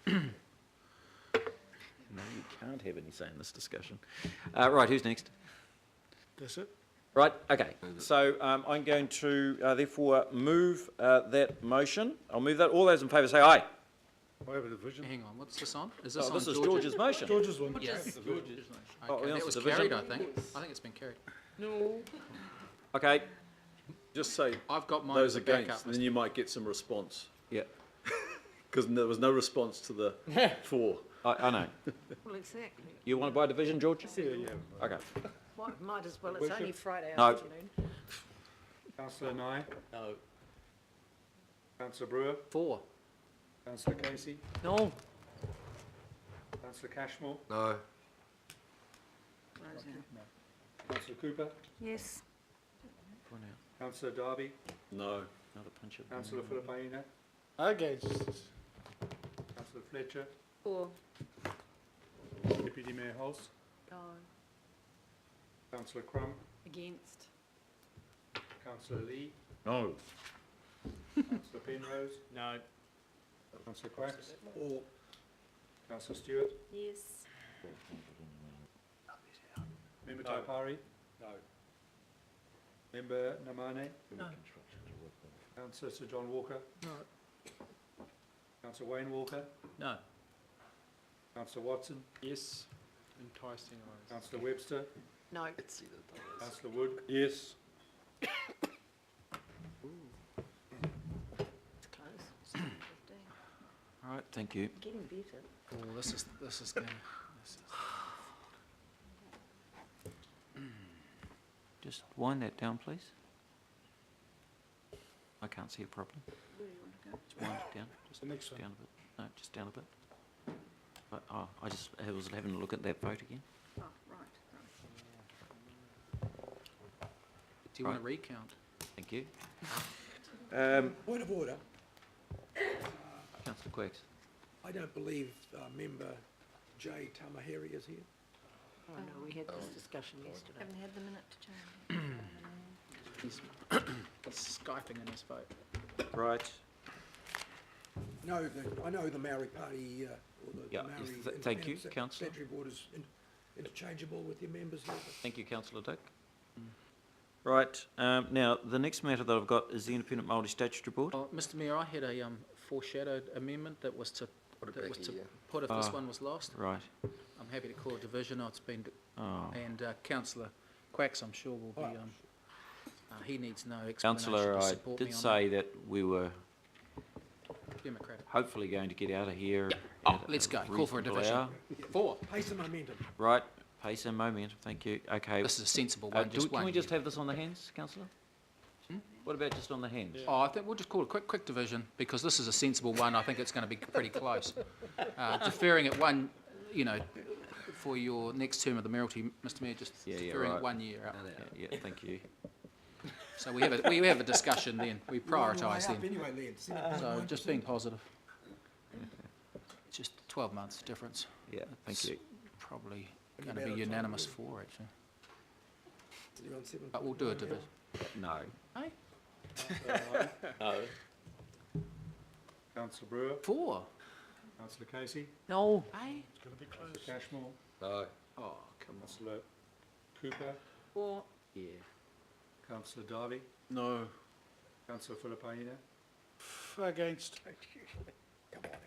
No, you can't have any say in this discussion. Right, who's next? That's it. Right, okay. So I'm going to therefore move that motion. I'll move that. All those in favour say aye. I have a division. Hang on, what's this on? Is this on This is George's? George's motion. George's one. Yes. Division. Oh, Okay, we that also was division? carried, I think. I think it's been carried. Okay, Just say I've got mine those as a backup. against, then you might get some response. yeah, Because there was no response to the 4. I know. Well, exactly. You want to buy division, George? Yeah. Okay. Might as well. It's Worship? only Friday No. afternoon. Councillor Nye. No. Councillor Brewer. 4. Councillor Casey. No. Councillor Cashmore. No. Councillor Cooper. Yes. For now. Councillor Darby. No. Another punch of. Councillor Filipaina. Against. Councillor Fletcher. Or Deputy Mayor Hulse. no. Councillor Crum. Against. Councillor Lee. No. Councillor Penrose. No. Councillor Quacks. Councillor Stewart. Yes. Member Taipari. No. Member Namane. No. Councillor Sir John Walker. No. Councillor Wayne Walker. No. Councillor Watson. Yes. Enticing eyes. Councillor Webster. No. Councillor Wood. Yes. It's close. 15. All right, thank you. Getting better. Oh, this is going. Just wind that down, please. I can't see it properly. Where do you want to go? Just wind it down. Just The next one. down a bit. No, just down a bit. I just was having a look at that vote again. Oh, right. Do you want to recount? Thank you. Point of order. Councillor Quacks. I don't believe member Jay Tamaheri is here. Oh, no, we had this discussion yesterday. Haven't had the minute to change. He's Skyping in his vote. Right. No, I know the Maori Party, or the Yeah, Maori thank you, Independent councillor. Statutory Board is interchangeable with your members here. but- Thank you, Councillor Dick. Right, now, the next matter that I've got is the Independent Māori Statutory Board. Oh, Mr. Mayor, I had a foreshadowed amendment that was to put if this one was lost. Right. I'm happy to call a division. It's been, Oh. and Councillor Quacks, I'm sure will be. He needs no explanation Councillor, to I support me did on say that we were that. Democratic. hopefully going to get out of here. Oh, at let's go. Call for a reasonable division. hour. 4. Pace and momentum. Right, pace and momentum, thank you. Okay. This is a sensible one. Just Can one. we just have this on the hands, Councillor? What about just on the hands? Oh, I think we'll just call it a quick division because this is a sensible one. I think it's going to be pretty close. Deferring it one, for your next term of the mayoralty, Mr. Mayor, just deferring right. it 1 year out. Yeah, thank you. So we have a discussion then. We prioritise Line up them. Anyway, Len. So just being positive. It's just 12 months difference. Yeah, thank you. Probably Any going to amount be of time, unanimous really. for actually. You're on 7. But we'll do a division. No. Hey? No. Councillor Brewer. 4. Councillor Casey. No. Hey? It's going to be close. Councillor Cashmore. No. Oh, come on. Councillor Cooper. Or Yeah. Councillor Darby. No. Councillor Filipaina. Against. Come on, Elf.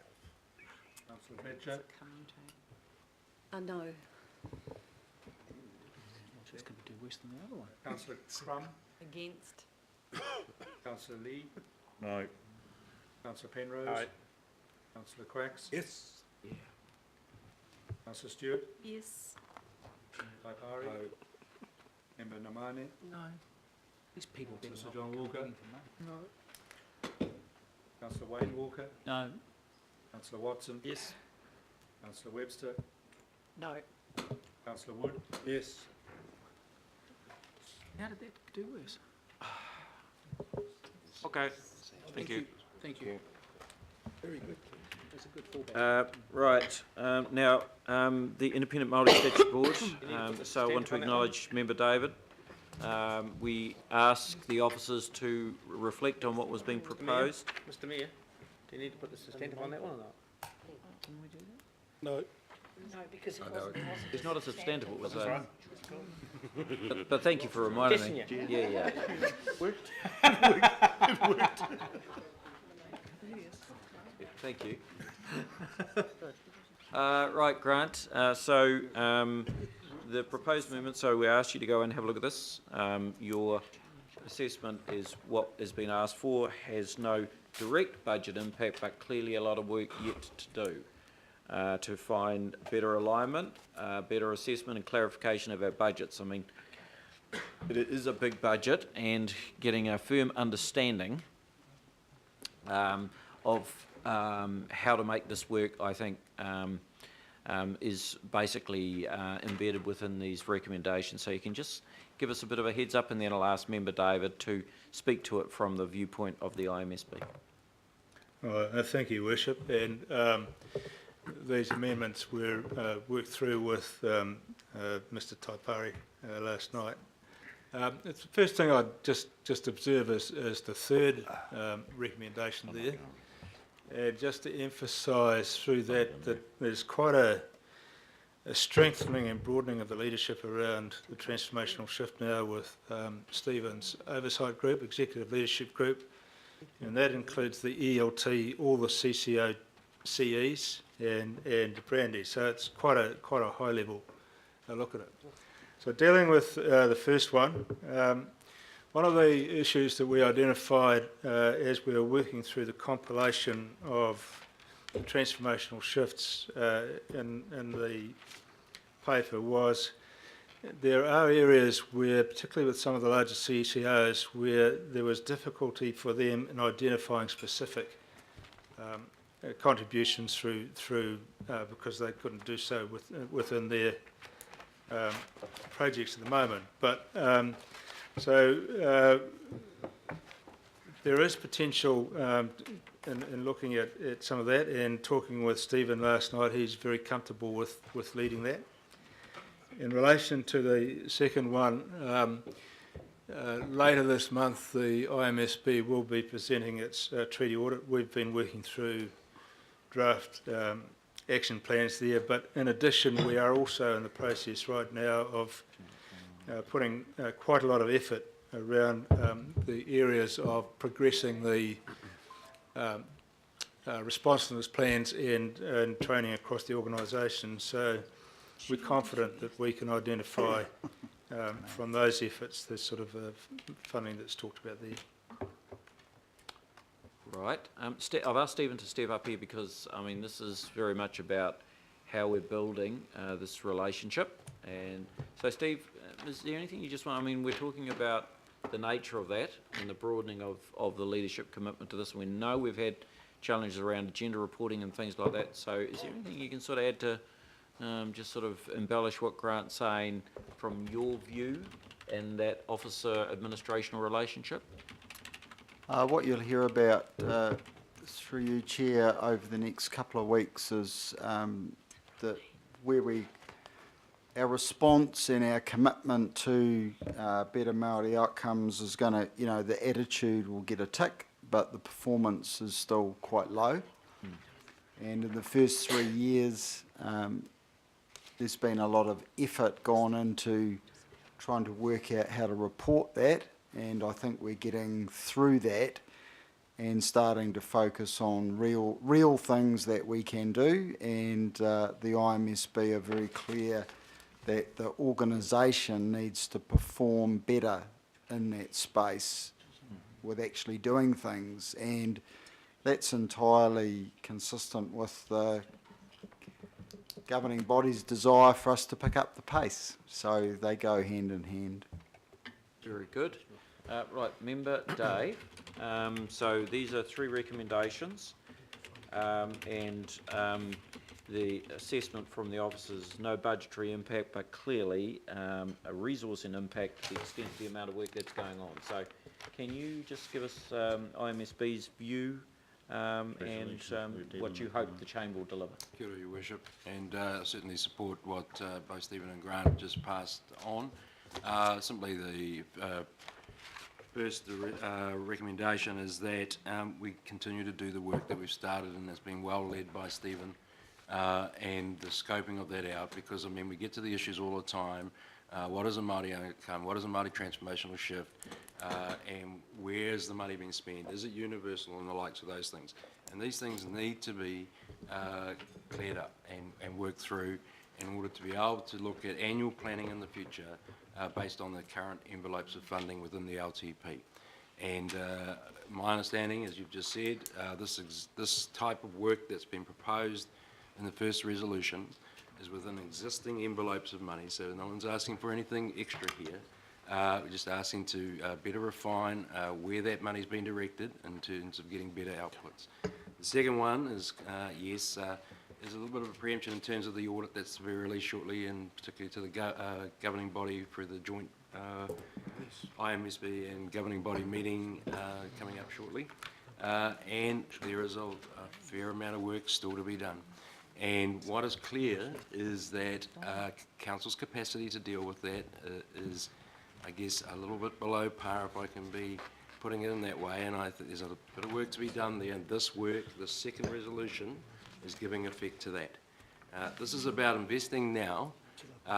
Councillor Fletcher. no. It's going to do worse than the other one. Councillor Crum. Against. Councillor Lee. No. Councillor Penrose. Aye. Councillor Quacks. Yes. Yeah. Councillor Stewart. Yes. Taipari. Member Namane. No. These people better Mr. not John be Walker. competing for money. No. Councillor Wayne Walker. No. Councillor Watson. Yes. Councillor Webster. No. Councillor Wood. Yes. How did that do worse? Okay, thank you. Thank you. Very good. That's a good fallback. Right, now, the Independent Māori Statutory Board, so I want to acknowledge Member David. We ask the officers to reflect on what was being proposed. Mr. Mayor, do you need to put the substantive on that one or not? No. No, because it wasn't. It's not a substantive, it was a... But thank you for reminding me. Yeah. Thank you. Right, Grant, the proposed amendment, so we asked you to go and have a look at this. Your assessment is what has been asked for, has no direct budget impact, but clearly a lot of work yet to do to find better alignment, better assessment and clarification of our budgets. I mean, it is a big budget, and getting a firm understanding of how to make this work, I think, is basically embedded within these recommendations. So you can just give us a bit of a heads up, and then I'll ask Member David to speak to it from the viewpoint of the IMSB. Thank you, Worship. And these amendments were worked through with Mr. Taipari last night. The first thing I'd just observe is the third recommendation there. And just to emphasise through that there's quite a strengthening and broadening of the leadership around the transformational shift now with Stephen's oversight group, executive leadership group, and that includes the ELT, all the CCO CEs and Brandy. So it's quite a high level look at it. So dealing with the first one, one of the issues that we identified as we were working through the compilation of the transformational shifts in the paper was there are areas where, particularly with some of the larger CCOs, where there was difficulty for them in identifying specific contributions through because they couldn't do so within their projects at the moment. But there is potential in looking at some of that, and talking with Stephen last night, he's very comfortable with leading that. In relation to the second one, later this month the IMSB will be presenting its treaty audit. We've been working through draft action plans there, but in addition we are also in the process right now of putting quite a lot of effort around the areas of progressing the responsiveness plans and training across the organisation. So we're confident that we can identify from those efforts the sort of funding that's talked about there. Right. I've asked Stephen to step up here because, I mean, this is very much about how we're building this relationship. And so, Steve, is there anything you just want, I mean, we're talking about the nature of that and the broadening of the leadership commitment to this. We know we've had challenges around agenda reporting and things like that. So is there anything you can sort of add to just sort of embellish what Grant's saying from your view and that officer-administrational relationship? What you'll hear about through you, Chair, over the next couple of weeks is that our response and our commitment to better Māori outcomes is going to, the attitude will get a tick, but the performance is still quite low. And in the first 3 years, there's been a lot of effort gone into trying to work out how to report that, and I think we're getting through that and starting to focus on real things that we can do, and the IMSB are very clear that the organisation needs to perform better in that space with actually doing things, and that's entirely consistent with the governing body's desire for us to pick up the pace. So they go hand in hand. Very good. Right, Member Dave. So these are 3 recommendations, and the assessment from the officers, no budgetary impact, but clearly a resource and impact to the extent of the amount of work that's going on. So can you just give us IMSB's view and what you hope the Chamber will deliver? Kia ora, Your Worship, and certainly support what both Stephen and Grant just passed on. Simply the First, the recommendation is that we continue to do the work that we've started and has been well led by Stephen, and the scoping of that out, because I mean we get to the issues all the time. What is a Māori outcome? What is a Māori transformational shift? And where is the money being spent? Is it universal and the likes of those things? And these things need to be cleared up and worked through in order to be able to look at annual planning in the future based on the current envelopes of funding within the LTP. And my understanding, as you've just said, this type of work that's been proposed in the first resolution is within existing envelopes of money, so no one's asking for anything extra here. We're just asking to better refine where that money's been directed in terms of getting better outputs. The second one is, yes, there's a little bit of a preemption in terms of the audit that's to be released shortly, and particularly to the governing body for the joint IMSB and governing body meeting coming up shortly. And there is a fair amount of work still to be done. And what is clear is that council's capacity to deal with that is, I guess, a little bit below par, if I can be putting it in that way, and I think there's a bit of work to be done there, and this work, the second resolution, is giving effect to that. This is about investing now,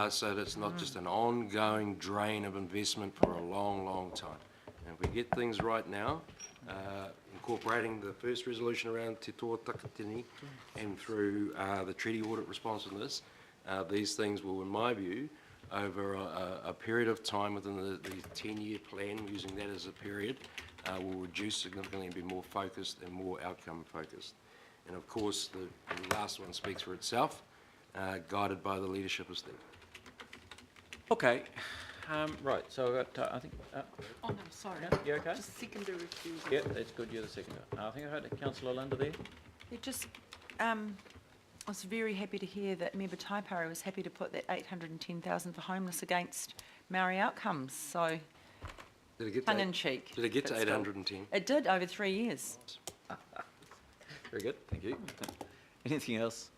so that it's not just an ongoing drain of investment for a long, long time. And if we get things right now, incorporating the first resolution around Te Toa Takatini and through the treaty audit responsiveness, these things will, in my view, over a period of time within the 10-year plan, using that as a period, will reduce significantly and be more focused and more outcome focused. And of course, the last one speaks for itself, guided by the leadership of Steve. Okay, right, so I've got, I think, Oh, no, sorry. you okay? Just secondary refusal. Yeah, that's good, you're the seconder. I think I heard Councillor Linda there. Yeah, just, I was very happy to hear that Member Taipari was happy to put that 810,000 for homeless against Maori outcomes, so Did it get tongue in cheek. Did it get to but still. 810? It did, over 3 years. Very good, thank you. Anything else?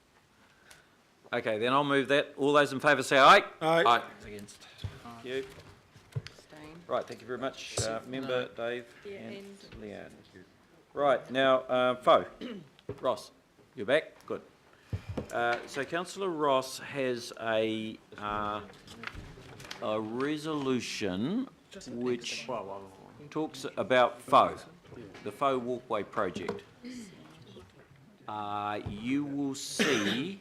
Okay, then I'll move that. All those in favour say aye. Aye. Against. Thank you. Abstain. Right, thank you very much, Member Dave Yeah, and and- Leanne. Right, now, Fo, Ross, you're back? Good. So Councillor Ross has a resolution which talks about Fo, the Fo Walkway project. You will see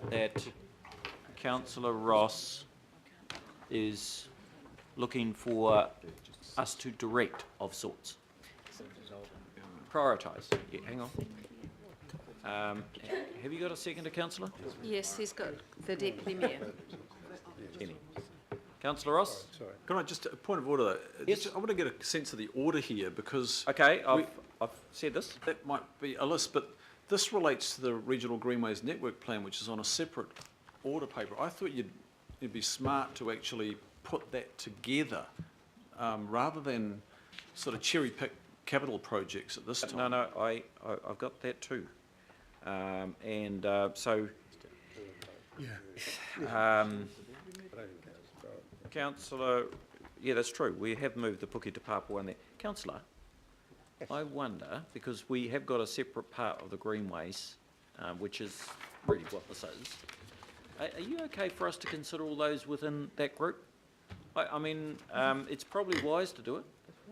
that Councillor Ross is looking for us to direct of sorts. Prioritise. Yeah, hang on. Have you got a seconder, Councillor? Yes, he's got the deputy mayor. Any? Councillor Ross? Can I just, a point of order though? Yes. I want to get a sense of the order here because Okay, I've said this. that might be a list, but this relates to the Regional Greenways Network Plan, which is on a separate order paper. I thought you'd be smart to actually put that together rather than sort of cherry pick capital projects at this time. No, I've got that too. So, Councillor, yeah, that's true. We have moved the Puke Te Pāpua one there. Councillor, I wonder, because we have got a separate part of the Greenways, which is really what this is. Are you okay for us to consider all those within that group? I mean, it's probably wise to do it,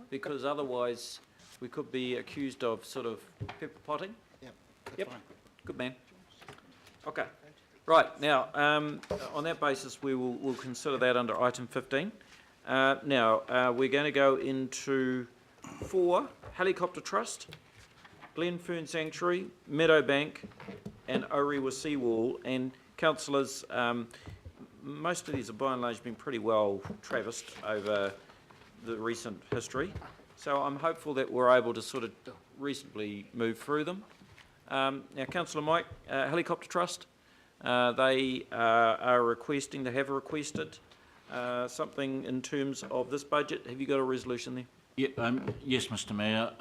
because otherwise we could be accused of sort of pepper potting. Yep, good man. Okay, right, now, on that basis, we'll consider that under item 15. Now, we're going to go into 4, Helicopter Trust, Glenfern Sanctuary, Meadowbank, and Orewa Seawall. And councillors, most of these have by and large been pretty well traversed over the recent history. So I'm hopeful that we're able to sort of reasonably move through them. Now, Councillor Mike, Helicopter Trust, they are requesting, they have requested something in terms of this budget. Have you got a resolution there? Yeah, yes, Mr Mayor.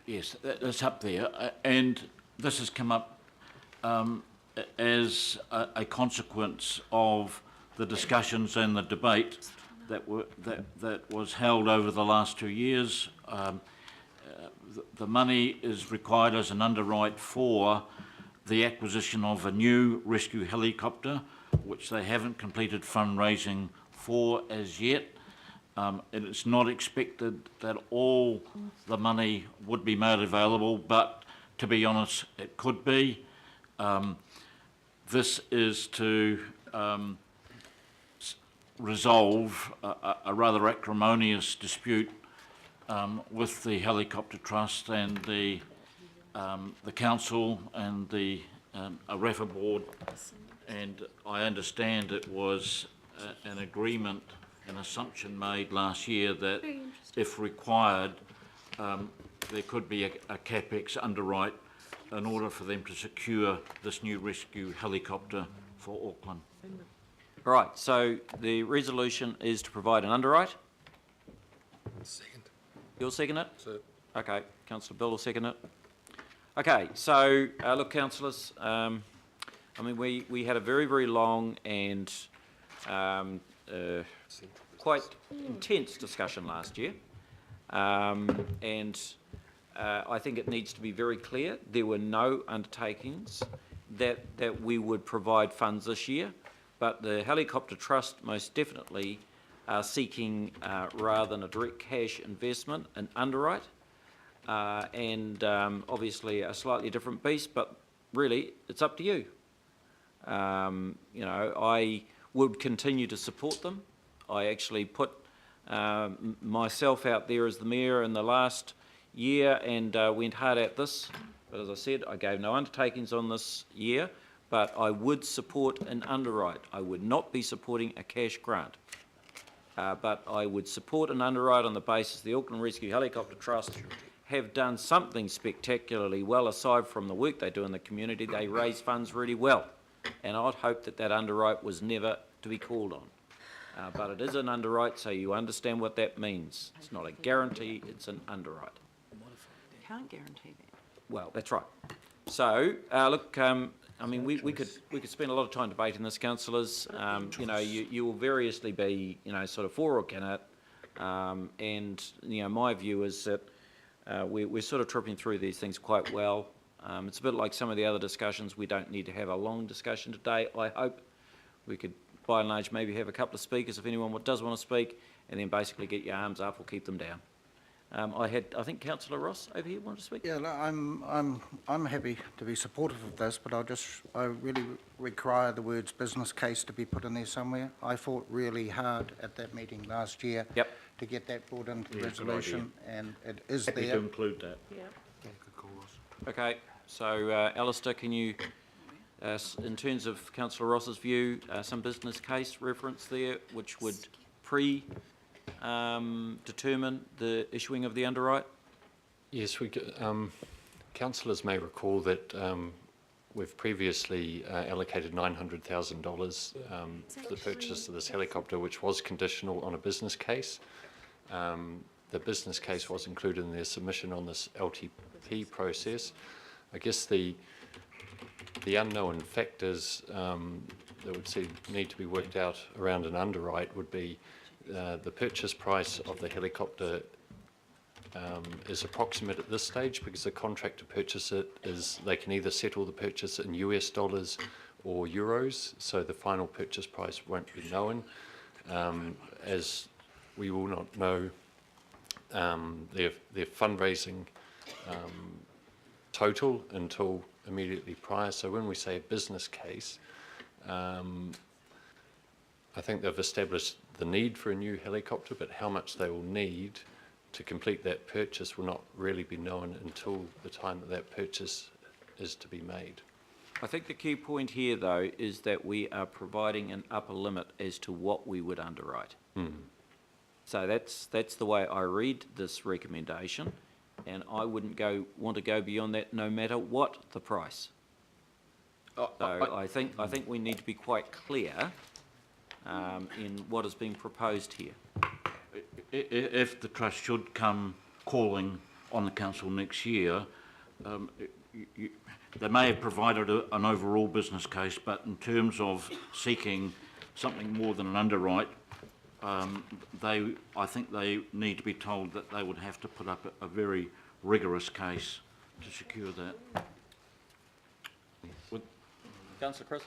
Yes, that's up there, and this has come up as a consequence of the discussions and the debate that was held over the last 2 years, the money is required as an underwrite for the acquisition of a new rescue helicopter, which they haven't completed fundraising for as yet. It is not expected that all the money would be made available, but to be honest, it could be. This is to resolve a rather acrimonious dispute with the Helicopter Trust and the council and the AREFA board, and I understand it was an agreement, an assumption made last year that if required, there could be a CapEx underwrite in order for them to secure this new rescue helicopter for Auckland. Right, so the resolution is to provide an underwrite. Second. You'll second it? So, Okay, Councillor Bill will second it. Okay, so look, councillors, I mean, we had a very, very long and quite intense discussion last year, and I think it needs to be very clear there were no undertakings that we would provide funds this year, but the Helicopter Trust most definitely are seeking, rather than a direct cash investment, an underwrite, and obviously a slightly different beast, but really it's up to you. You know, I would continue to support them. I actually put myself out there as the mayor in the last year and went hard at this, but as I said, I gave no undertakings on this year, but I would support an underwrite. I would not be supporting a cash grant, but I would support an underwrite on the basis the Auckland Rescue Helicopter Trust have done something spectacularly well. Aside from the work they do in the community, they raise funds really well, and I'd hope that that underwrite was never to be called on. But it is an underwrite, so you understand what that means. It's not a guarantee, it's an underwrite. Can't guarantee that. Well, that's right. So, look, I mean, we could spend a lot of time debating this, councillors. You know, you will variously be, you know, sort of for or against it. And, you know, my view is that we're sort of tripping through these things quite well. It's a bit like some of the other discussions. We don't need to have a long discussion today. I hope we could, by and large, maybe have a couple of speakers if anyone does want to speak, and then basically get your arms up or keep them down. I think Councillor Ross over here wanted to speak. Yeah, no, I'm happy to be supportive of this, but I really require the words business case to be put in there somewhere. I fought really hard at that meeting last year to get that brought into the resolution, and it is Happy there. to include that. Yeah. Okay, so Alistair, can you, in terms of Councillor Ross's view, some business case reference there which would determine the issuing of the underwrite? Yes, councillors may recall that we've previously allocated $900,000 for the purchase of this helicopter, which was conditional on a business case. The business case was included in their submission on this LTP process. I guess the unknown factors that would need to be worked out around an underwrite would be the purchase price of the helicopter is approximate at this stage, because the contract to purchase it is they can either settle the purchase in US dollars or euros, so the final purchase price won't be known, as we will not know their fundraising total until immediately prior. So when we say a business case, I think they've established the need for a new helicopter, but how much they will need to complete that purchase will not really be known until the time that that purchase is to be made. I think the key point here, though, is that we are providing an upper limit as to what we would underwrite. So that's the way I read this recommendation, and I wouldn't want to go beyond that, no matter what the price. So I think we need to be quite clear in what is being proposed here. If the trust should come calling on the council next year, they may have provided an overall business case, but in terms of seeking something more than an underwrite, I think they need to be told that they would have to put up a very rigorous case to secure that. Councillor Chris?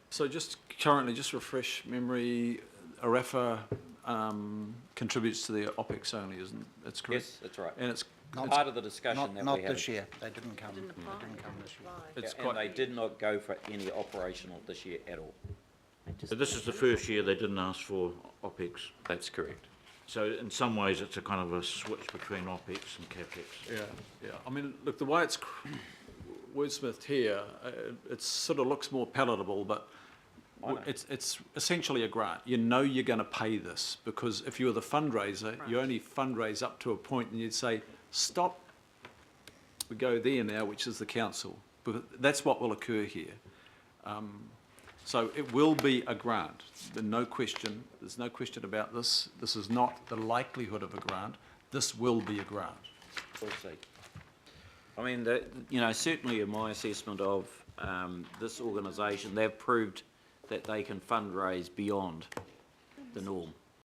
So just currently, just refresh memory, ARAFA contributes to the OPEX only, isn't it? That's correct? Yes, that's right. And it's Part of the discussion that we Not had. this year, they didn't come, they didn't come this year. it's And quite, they did not go for any operational this year at all. So this is the first year they didn't ask for OPEX. That's correct. So in some ways, it's a kind of a switch between OPEX and CAPEX. yeah. I mean, look, the way it's wordsmithed here, it sort of looks more palatable, but it's essentially a grant. You know you're going to pay this, because if you're the fundraiser, you only fundraise up to a point, and you'd say, stop, we go there now, which is the council. Because that's what will occur here. So it will be a grant, no question. There's no question about this. This is not the likelihood of a grant. This will be a grant. We'll see. I mean, certainly in my assessment of this organisation, they've proved that they can fundraise beyond the norm.